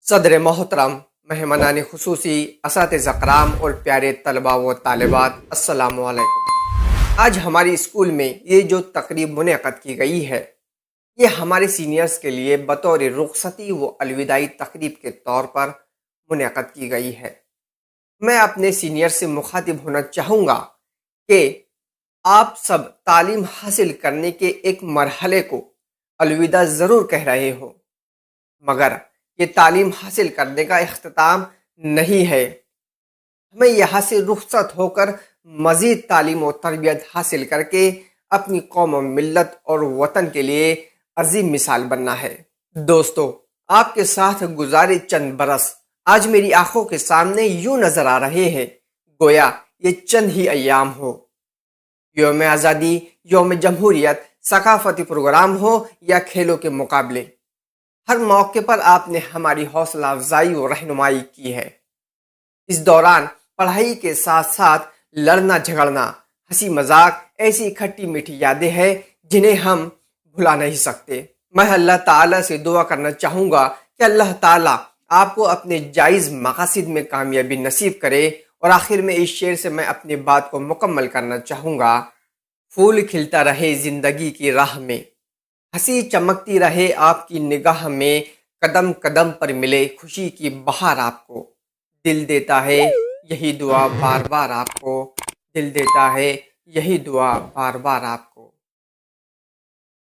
صدر محترم، مہمانان خصوصی، اساتذہ کرام اور پیارے طلباء و طالبات، السلام علیکم۔ آج ہماری اسکول میں یہ جو تقریب منعقد کی گئی ہے، یہ ہمارے سینئرز کے لیے بطور رخصتی و الوداعی تقریب کے طور پر منعقد کی گئی ہے۔ میں اپنے سینئر سے مخاطب ہونا چاہوں گا کہ آپ سب تعلیم حاصل کرنے کے ایک مرحلے کو الوداع ضرور کہہ رہے ہو، مگر یہ تعلیم حاصل کرنے کا اختتام نہیں ہے۔ ہمیں یہاں سے رخصت ہو کر مزید تعلیم و تربیت حاصل کر کے اپنی قوم و ملت اور وطن کے لیے عظیم مثال بننا ہے۔ دوستو، آپ کے ساتھ گزارے چند برس آج میری آنکھوں کے سامنے یوں نظر آ رہے ہیں گویا یہ چند ہی ایام ہو۔ یوم آزادی، یوم جمہوریت، ثقافتی پروگرام ہو یا کھیلوں کے مقابلے، ہر موقع پر آپ نے ہماری حوصلہ افزائی و رہنمائی کی ہے۔ اس دوران پڑھائی کے ساتھ ساتھ لڑنا جھگڑنا، ہنسی مذاق، ایسی کھٹی میٹھی یادیں ہیں جنہیں ہم بھلا نہیں سکتے۔ میں اللہ تعالیٰ سے دعا کرنا چاہوں گا کہ اللہ تعالیٰ آپ کو اپنے جائز مقاصد میں کامیابی نصیب کرے، اور آخر میں اس شعر سے میں اپنی بات کو مکمل کرنا چاہوں گا۔ پھول کھلتا رہے زندگی کی راہ میں، ہنسی چمکتی رہے آپ کی نگاہ میں، قدم قدم پر ملے خوشی کی بہار آپ کو، دل دیتا ہے یہی دعا بار بار آپ کو، دل دیتا ہے یہی دعا بار بار آپ کو۔